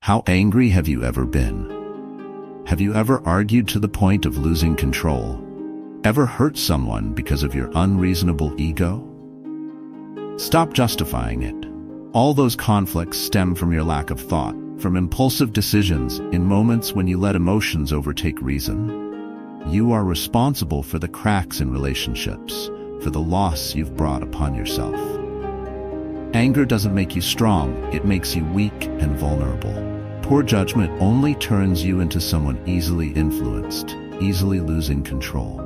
How angry have you ever been? Have you ever argued to the point of losing control? Ever hurt someone because of your unreasonable ego? Stop justifying it. All those conflicts stem from your lack of thought, from impulsive decisions in moments when you let emotions overtake reason. You are responsible for the cracks in relationships, for the loss you've brought upon yourself. Anger doesn't make you strong, it makes you weak and vulnerable. Poor judgment only turns you into someone easily influenced, easily losing control.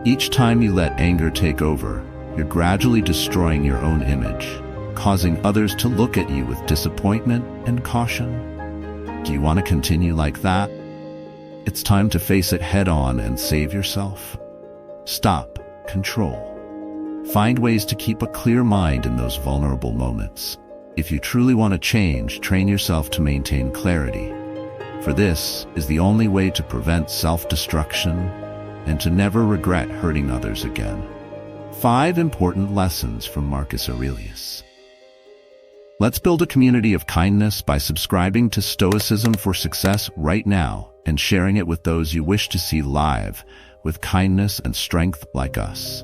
Each time you let anger take over, you're gradually destroying your own image, causing others to look at you with disappointment and caution. Do you want to continue like that? It's time to face it head-on and save yourself. Stop, control. Find ways to keep a clear mind in those vulnerable moments. If you truly want to change, train yourself to maintain clarity. For this is the only way to prevent self-destruction and to never regret hurting others again. 5 important lessons from Marcus Aurelius. Let's build a community of kindness by subscribing to Stoicism for Success right now and sharing it with those you wish to see live with kindness and strength like us.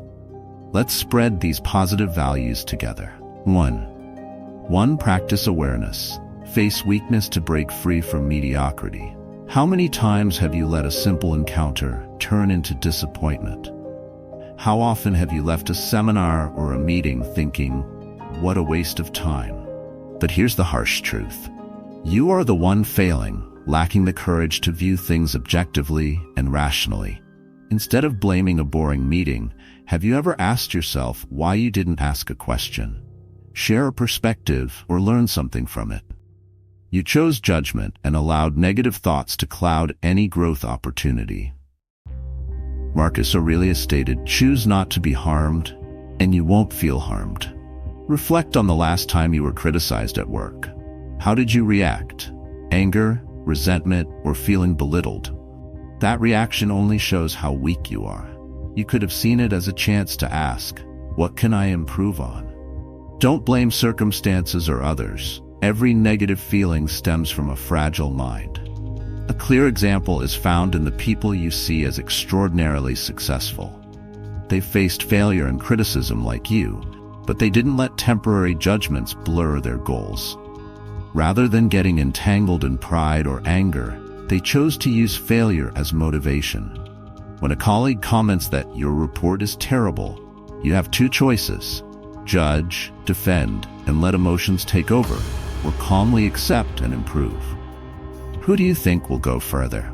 Let's spread these positive values together. 1. Practice awareness. Face weakness to break free from mediocrity. How many times have you let a simple encounter turn into disappointment? How often have you left a seminar or a meeting thinking, what a waste of time? But here's the harsh truth. You are the one failing, lacking the courage to view things objectively and rationally. Instead of blaming a boring meeting, have you ever asked yourself why you didn't ask a question? Share a perspective or learn something from it. You chose judgment and allowed negative thoughts to cloud any growth opportunity. Marcus Aurelius stated, "Choose not to be harmed, and you won't feel harmed." Reflect on the last time you were criticized at work. How did you react? Anger, resentment, or feeling belittled? That reaction only shows how weak you are. You could have seen it as a chance to ask, what can I improve on? Don't blame circumstances or others. Every negative feeling stems from a fragile mind. A clear example is found in the people you see as extraordinarily successful. They faced failure and criticism like you, but they didn't let temporary judgments blur their goals. Rather than getting entangled in pride or anger, they chose to use failure as motivation. When a colleague comments that your report is terrible, you have 2 choices: judge, defend, and let emotions take over, or calmly accept and improve. Who do you think will go further?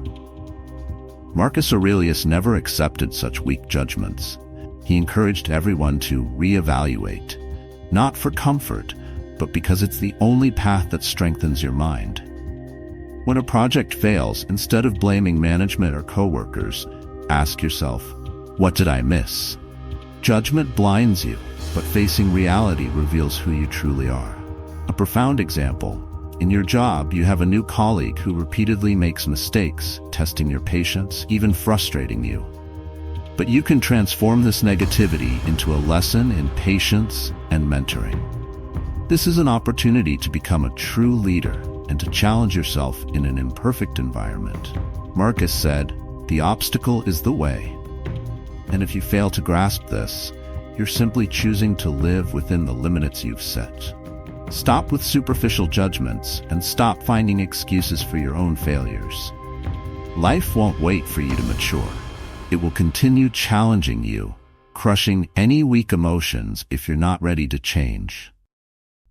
Marcus Aurelius never accepted such weak judgments. He encouraged everyone to reevaluate, not for comfort, but because it's the only path that strengthens your mind. When a project fails, instead of blaming management or coworkers, ask yourself, what did I miss? Judgment blinds you, but facing reality reveals who you truly are. A profound example. In your job, you have a new colleague who repeatedly makes mistakes, testing your patience, even frustrating you. But you can transform this negativity into a lesson in patience and mentoring. This is an opportunity to become a true leader and to challenge yourself in an imperfect environment. Marcus said, "The obstacle is the way." And if you fail to grasp this, you're simply choosing to live within the limits you've set. Stop with superficial judgments and stop finding excuses for your own failures. Life won't wait for you to mature. It will continue challenging you, crushing any weak emotions if you're not ready to change.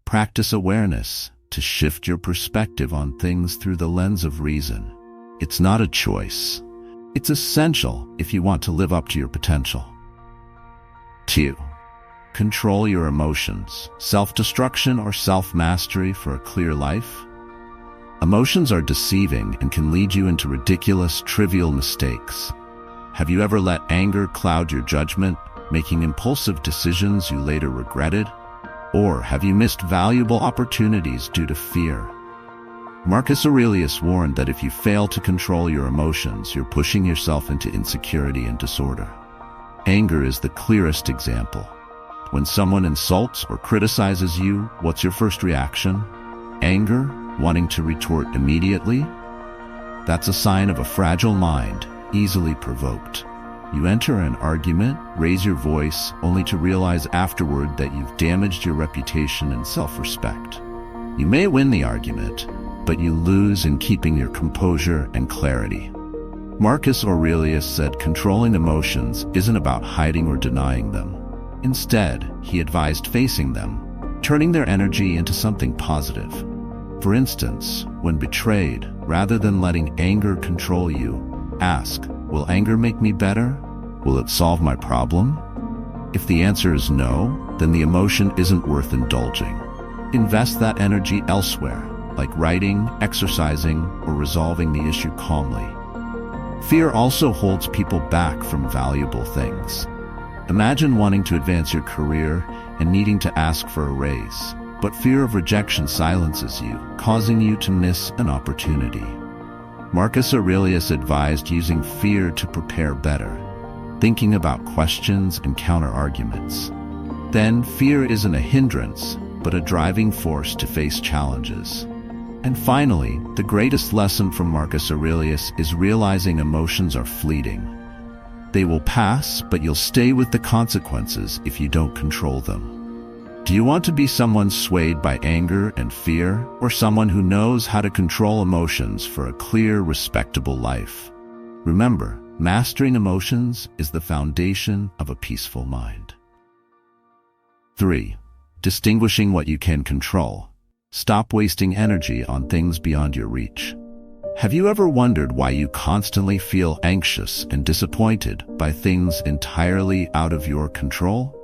Practice awareness to shift your perspective on things through the lens of reason. It's not a choice. It's essential if you want to live up to your potential. 2. Control your emotions. Self-destruction or self-mastery for a clear life? Emotions are deceiving and can lead you into ridiculous, trivial mistakes. Have you ever let anger cloud your judgment, making impulsive decisions you later regretted? Or have you missed valuable opportunities due to fear? Marcus Aurelius warned that if you fail to control your emotions, you're pushing yourself into insecurity and disorder. Anger is the clearest example. When someone insults or criticizes you, what's your first reaction? Anger, wanting to retort immediately? That's a sign of a fragile mind, easily provoked. You enter an argument, raise your voice, only to realize afterward that you've damaged your reputation and self-respect. You may win the argument, but you lose in keeping your composure and clarity. Marcus Aurelius said controlling emotions isn't about hiding or denying them. Instead, he advised facing them, turning their energy into something positive. For instance, when betrayed, rather than letting anger control you, ask, will anger make me better? Will it solve my problem? If the answer is no, then the emotion isn't worth indulging. Invest that energy elsewhere, like writing, exercising, or resolving the issue calmly. Fear also holds people back from valuable things. Imagine wanting to advance your career and needing to ask for a raise, but fear of rejection silences you, causing you to miss an opportunity. Marcus Aurelius advised using fear to prepare better, thinking about questions and counter-arguments. Then, fear isn't a hindrance, but a driving force to face challenges. And finally, the greatest lesson from Marcus Aurelius is realizing emotions are fleeting. They will pass, but you'll stay with the consequences if you don't control them. Do you want to be someone swayed by anger and fear, or someone who knows how to control emotions for a clear, respectable life? Remember, mastering emotions is the foundation of a peaceful mind. 3. Distinguishing what you can control. Stop wasting energy on things beyond your reach. Have you ever wondered why you constantly feel anxious and disappointed by things entirely out of your control?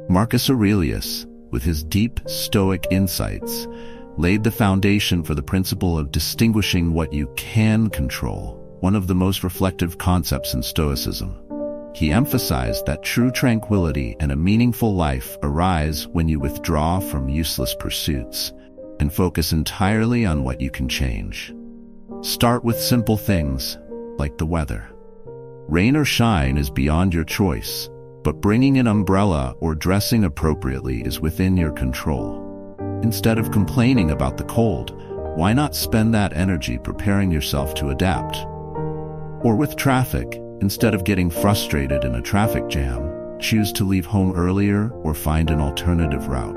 Marcus Aurelius, with his deep Stoic insights, laid the foundation for the principle of distinguishing what you can control, one of the most reflective concepts in Stoicism. He emphasized that true tranquility and a meaningful life arise when you withdraw from useless pursuits and focus entirely on what you can change. Start with simple things, like the weather. Rain or shine is beyond your choice, but bringing an umbrella or dressing appropriately is within your control. Instead of complaining about the cold, why not spend that energy preparing yourself to adapt? Or with traffic, instead of getting frustrated in a traffic jam, choose to leave home earlier or find an alternative route.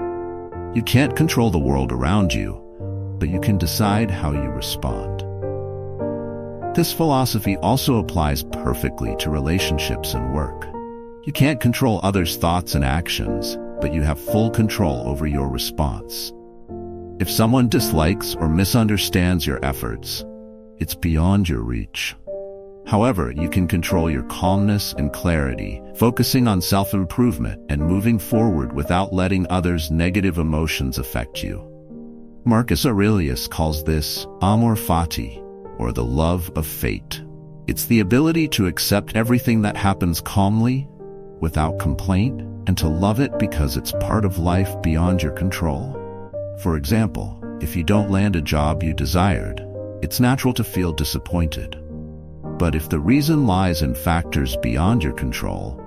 You can't control the world around you, but you can decide how you respond. This philosophy also applies perfectly to relationships and work. You can't control others' thoughts and actions, but you have full control over your response. If someone dislikes or misunderstands your efforts, it's beyond your reach. However, you can control your calmness and clarity, focusing on self-improvement and moving forward without letting others' negative emotions affect you. Marcus Aurelius calls this amor fati, or the love of fate. It's the ability to accept everything that happens calmly, without complaint, and to love it because it's part of life beyond your control. For example, if you don't land a job you desired, it's natural to feel disappointed. But if the reason lies in factors beyond your control,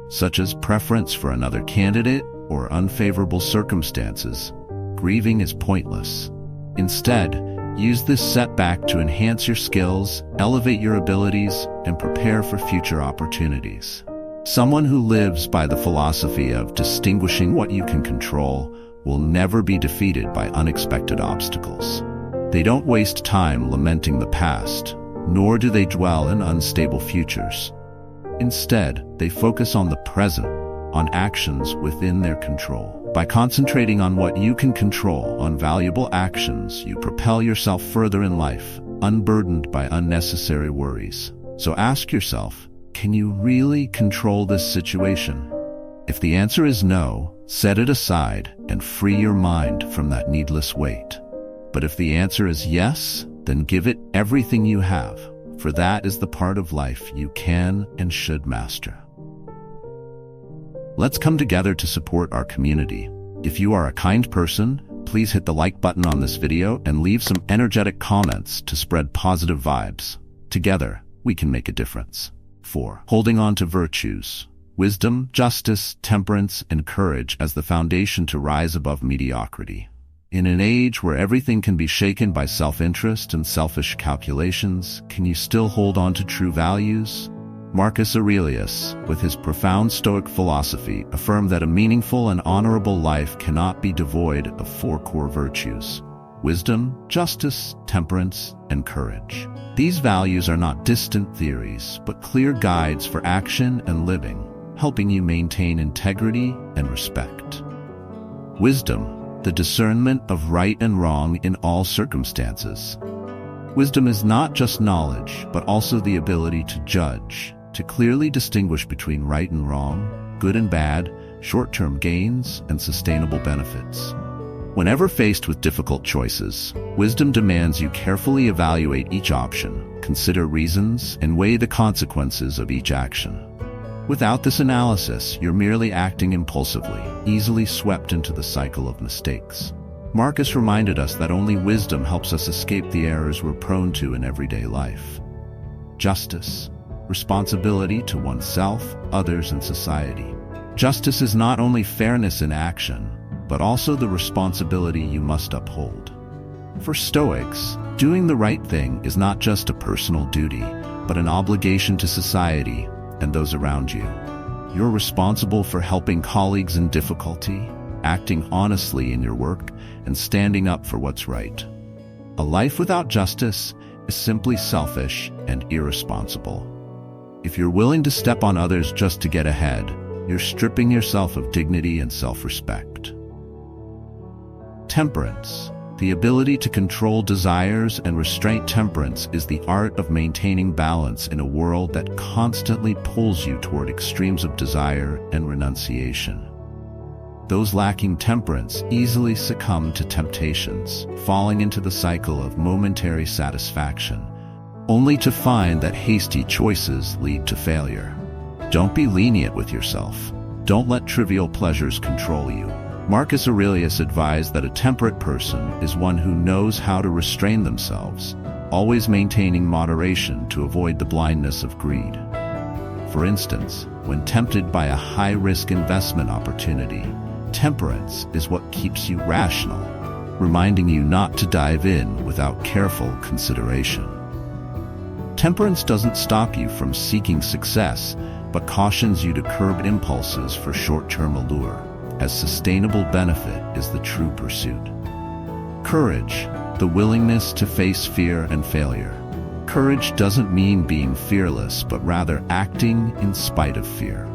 such as preference for another candidate or unfavorable circumstances, grieving is pointless. Instead, use this setback to enhance your skills, elevate your abilities, and prepare for future opportunities. Someone who lives by the philosophy of distinguishing what you can control will never be defeated by unexpected obstacles. They don't waste time lamenting the past, nor do they dwell in unstable futures. Instead, they focus on the present, on actions within their control. By concentrating on what you can control, on valuable actions, you propel yourself further in life, unburdened by unnecessary worries. So ask yourself, can you really control this situation? If the answer is no, set it aside and free your mind from that needless weight. But if the answer is yes, then give it everything you have, for that is the part of life you can and should master. Let's come together to support our community. If you are a kind person, please hit the like button on this video and leave some energetic comments to spread positive vibes. Together, we can make a difference. 4. Holding on to virtues. Wisdom, justice, temperance, and courage as the foundation to rise above mediocrity. In an age where everything can be shaken by self-interest and selfish calculations, can you still hold on to true values? Marcus Aurelius, with his profound Stoic philosophy, affirmed that a meaningful and honorable life cannot be devoid of four core virtues: wisdom, justice, temperance, and courage. These values are not distant theories, but clear guides for action and living, helping you maintain integrity and respect. Wisdom, the discernment of right and wrong in all circumstances. Wisdom is not just knowledge, but also the ability to judge, to clearly distinguish between right and wrong, good and bad, short-term gains, and sustainable benefits. Whenever faced with difficult choices, wisdom demands you carefully evaluate each option, consider reasons, and weigh the consequences of each action. Without this analysis, you're merely acting impulsively, easily swept into the cycle of mistakes. Marcus reminded us that only wisdom helps us escape the errors we're prone to in everyday life. Justice, responsibility to oneself, others, and society. Justice is not only fairness in action, but also the responsibility you must uphold. For Stoics, doing the right thing is not just a personal duty, but an obligation to society and those around you. You're responsible for helping colleagues in difficulty, acting honestly in your work, and standing up for what's right. A life without justice is simply selfish and irresponsible. If you're willing to step on others just to get ahead, you're stripping yourself of dignity and self-respect. Temperance, the ability to control desires and restrain. Temperance is the art of maintaining balance in a world that constantly pulls you toward extremes of desire and renunciation. Those lacking temperance easily succumb to temptations, falling into the cycle of momentary satisfaction, only to find that hasty choices lead to failure. Don't be lenient with yourself. Don't let trivial pleasures control you. Marcus Aurelius advised that a temperate person is one who knows how to restrain themselves, always maintaining moderation to avoid the blindness of greed. For instance, when tempted by a high-risk investment opportunity, temperance is what keeps you rational, reminding you not to dive in without careful consideration. Temperance doesn't stop you from seeking success, but cautions you to curb impulses for short-term allure, as sustainable benefit is the true pursuit. Courage, the willingness to face fear and failure. Courage doesn't mean being fearless, but rather acting in spite of fear.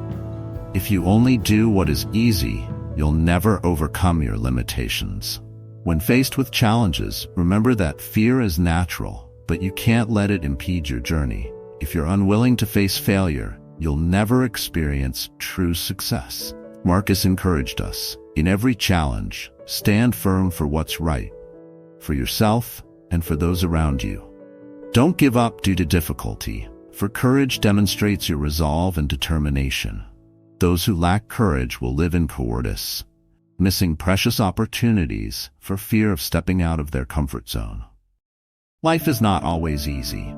If you only do what is easy, you'll never overcome your limitations. When faced with challenges, remember that fear is natural, but you can't let it impede your journey. If you're unwilling to face failure, you'll never experience true success. Marcus encouraged us, in every challenge, stand firm for what's right, for yourself and for those around you. Don't give up due to difficulty, for courage demonstrates your resolve and determination. Those who lack courage will live in cowardice, missing precious opportunities for fear of stepping out of their comfort zone. Life is not always easy.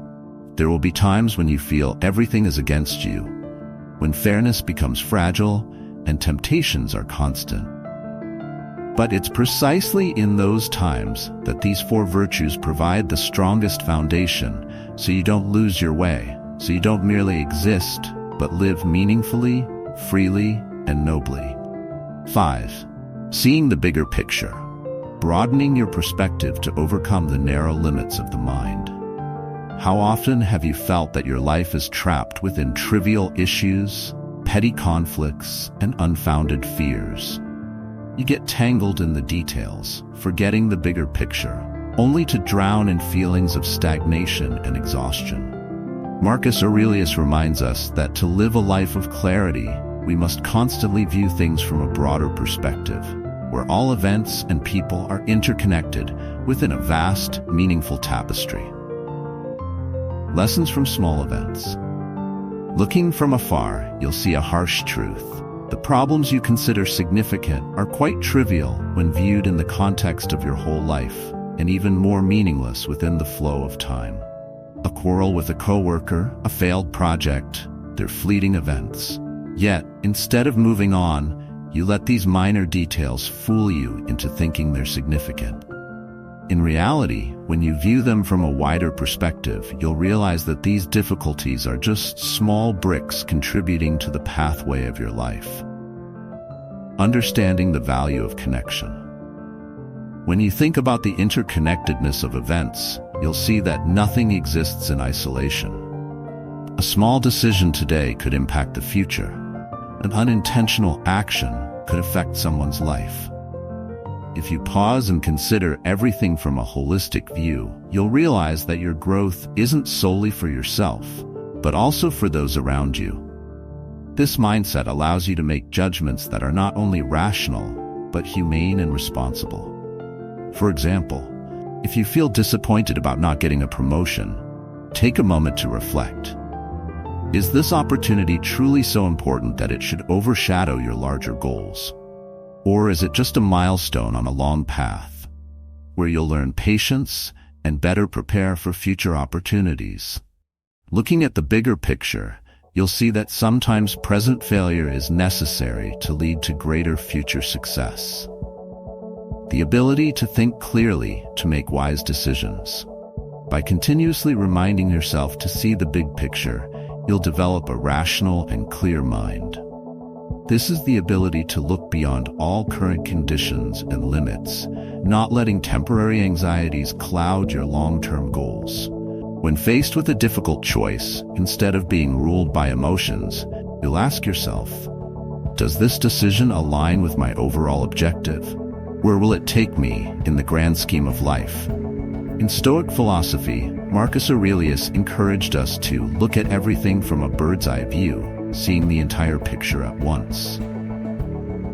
There will be times when you feel everything is against you, when fairness becomes fragile and temptations are constant. But it's precisely in those times that these four virtues provide the strongest foundation, so you don't lose your way, so you don't merely exist, but live meaningfully, freely, and nobly. 5. Seeing the bigger picture. Broadening your perspective to overcome the narrow limits of the mind. How often have you felt that your life is trapped within trivial issues, petty conflicts, and unfounded fears? You get tangled in the details, forgetting the bigger picture, only to drown in feelings of stagnation and exhaustion. Marcus Aurelius reminds us that to live a life of clarity, we must constantly view things from a broader perspective, where all events and people are interconnected within a vast, meaningful tapestry. Lessons from small events. Looking from afar, you'll see a harsh truth. The problems you consider significant are quite trivial when viewed in the context of your whole life, and even more meaningless within the flow of time. A quarrel with a coworker, a failed project, they're fleeting events. Yet, instead of moving on, You let these minor details fool you into thinking they're significant. In reality, when you view them from a wider perspective, you'll realize that these difficulties are just small bricks contributing to the pathway of your life. Understanding the value of connection. When you think about the interconnectedness of events, you'll see that nothing exists in isolation. A small decision today could impact the future. An unintentional action could affect someone's life. If you pause and consider everything from a holistic view, you'll realize that your growth isn't solely for yourself, but also for those around you. This mindset allows you to make judgments that are not only rational, but humane and responsible. For example, if you feel disappointed about not getting a promotion, take a moment to reflect. Is this opportunity truly so important that it should overshadow your larger goals? Or is it just a milestone on a long path, where you'll learn patience and better prepare for future opportunities? Looking at the bigger picture, you'll see that sometimes present failure is necessary to lead to greater future success. The ability to think clearly to make wise decisions. By continuously reminding yourself to see the big picture, you'll develop a rational and clear mind. This is the ability to look beyond all current conditions and limits, not letting temporary anxieties cloud your long-term goals. When faced with a difficult choice, instead of being ruled by emotions, you'll ask yourself, does this decision align with my overall objective? Where will it take me in the grand scheme of life? In Stoic philosophy, Marcus Aurelius encouraged us to look at everything from a bird's-eye view, seeing the entire picture at once.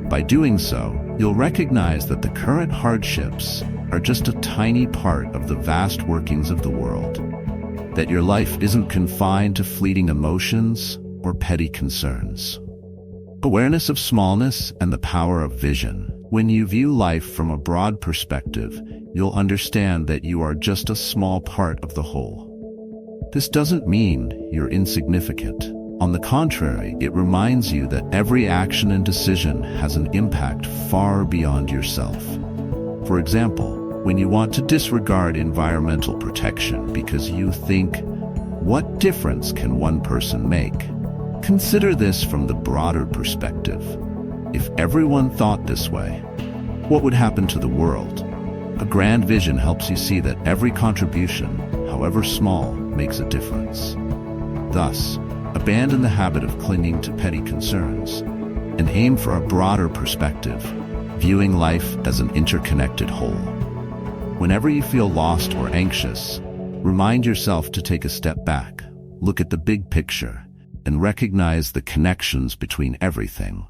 By doing so, you'll recognize that the current hardships are just a tiny part of the vast workings of the world, that your life isn't confined to fleeting emotions or petty concerns. Awareness of smallness and the power of vision. When you view life from a broad perspective, you'll understand that you are just a small part of the whole. This doesn't mean you're insignificant. On the contrary, it reminds you that every action and decision has an impact far beyond yourself. For example, when you want to disregard environmental protection because you think, what difference can one person make? Consider this from the broader perspective. If everyone thought this way, what would happen to the world? A grand vision helps you see that every contribution, however small, makes a difference. Thus, abandon the habit of clinging to petty concerns and aim for a broader perspective, viewing life as an interconnected whole. Whenever you feel lost or anxious, remind yourself to take a step back, look at the big picture, and recognize the connections between everything.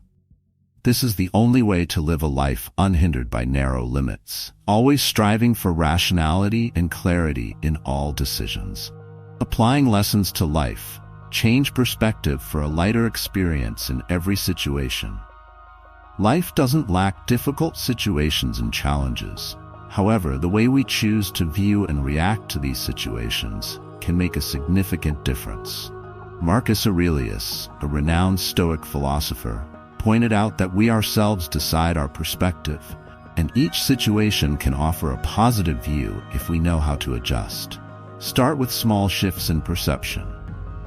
This is the only way to live a life unhindered by narrow limits, always striving for rationality and clarity in all decisions. Applying lessons to life, change perspective for a lighter experience in every situation. Life doesn't lack difficult situations and challenges. However, the way we choose to view and react to these situations can make a significant difference. Marcus Aurelius, a renowned Stoic philosopher, pointed out that we ourselves decide our perspective, and each situation can offer a positive view if we know how to adjust. Start with small shifts in perception.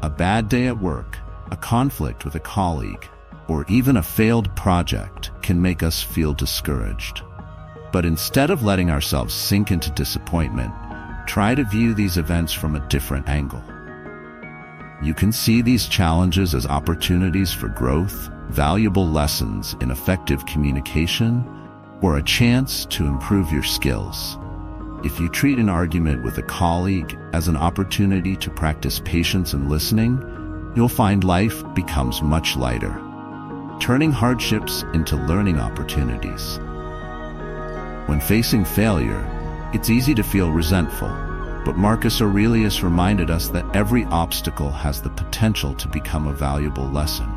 A bad day at work, a conflict with a colleague, or even a failed project can make us feel discouraged. But instead of letting ourselves sink into disappointment, try to view these events from a different angle. You can see these challenges as opportunities for growth, valuable lessons in effective communication, or a chance to improve your skills. If you treat an argument with a colleague as an opportunity to practice patience and listening, you'll find life becomes much lighter, turning hardships into learning opportunities. When facing failure, it's easy to feel resentful, but Marcus Aurelius reminded us that every obstacle has the potential to become a valuable lesson.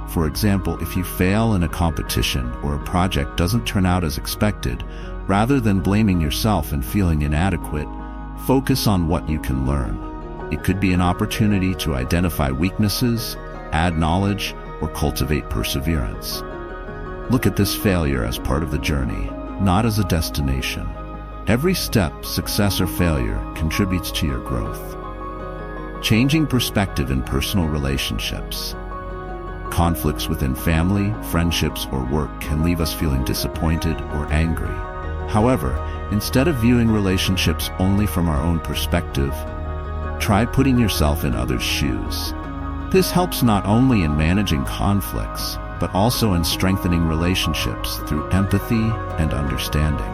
For example, if you fail in a competition or a project doesn't turn out as expected, rather than blaming yourself and feeling inadequate, focus on what you can learn. It could be an opportunity to identify weaknesses, add knowledge, or cultivate perseverance. Look at this failure as part of the journey, not as a destination. Every step, success or failure, contributes to your growth. Changing perspective in personal relationships. Conflicts within family, friendships, or work can leave us feeling disappointed or angry. However, instead of viewing relationships only from our own perspective, try putting yourself in others' shoes. This helps not only in managing conflicts, but also in strengthening relationships through empathy and understanding.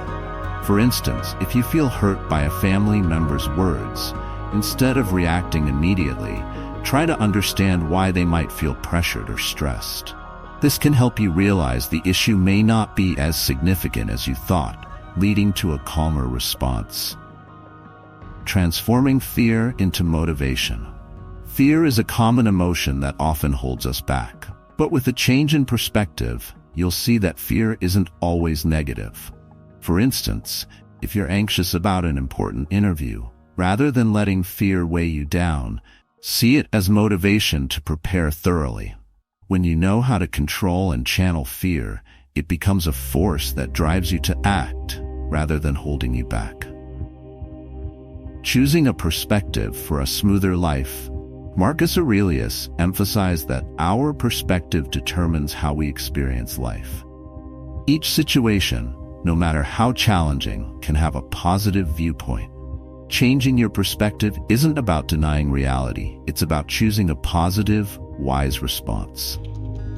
For instance, if you feel hurt by a family member's words, instead of reacting immediately, try to understand why they might feel pressured or stressed. This can help you realize the issue may not be as significant as you thought, leading to a calmer response. Transforming fear into motivation. Fear is a common emotion that often holds us back. But with a change in perspective, you'll see that fear isn't always negative. For instance, if you're anxious about an important interview, rather than letting fear weigh you down, see it as motivation to prepare thoroughly. When you know how to control and channel fear, it becomes a force that drives you to act rather than holding you back. Choosing a perspective for a smoother life. Marcus Aurelius emphasized that our perspective determines how we experience life. Each situation, no matter how challenging, can have a positive viewpoint. Changing your perspective isn't about denying reality, it's about choosing a positive, wise response.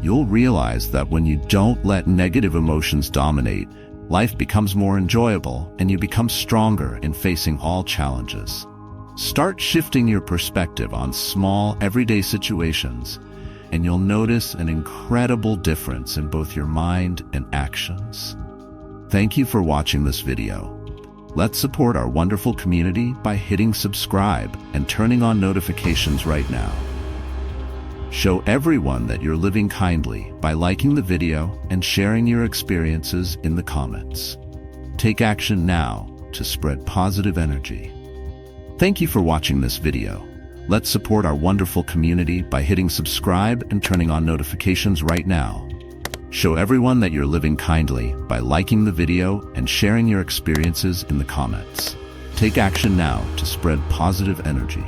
You'll realize that when you don't let negative emotions dominate, life becomes more enjoyable and you become stronger in facing all challenges. Start shifting your perspective on small, everyday situations, and you'll notice an incredible difference in both your mind and actions. Thank you for watching this video. Let's support our wonderful community by hitting subscribe and turning on notifications right now. Show everyone that you're living kindly by liking the video and sharing your experiences in the comments. Take action now to spread positive energy. Thank you for watching this video. Let's support our wonderful community by hitting subscribe and turning on notifications right now. Show everyone that you're living kindly by liking the video and sharing your experiences in the comments. Take action now to spread positive energy.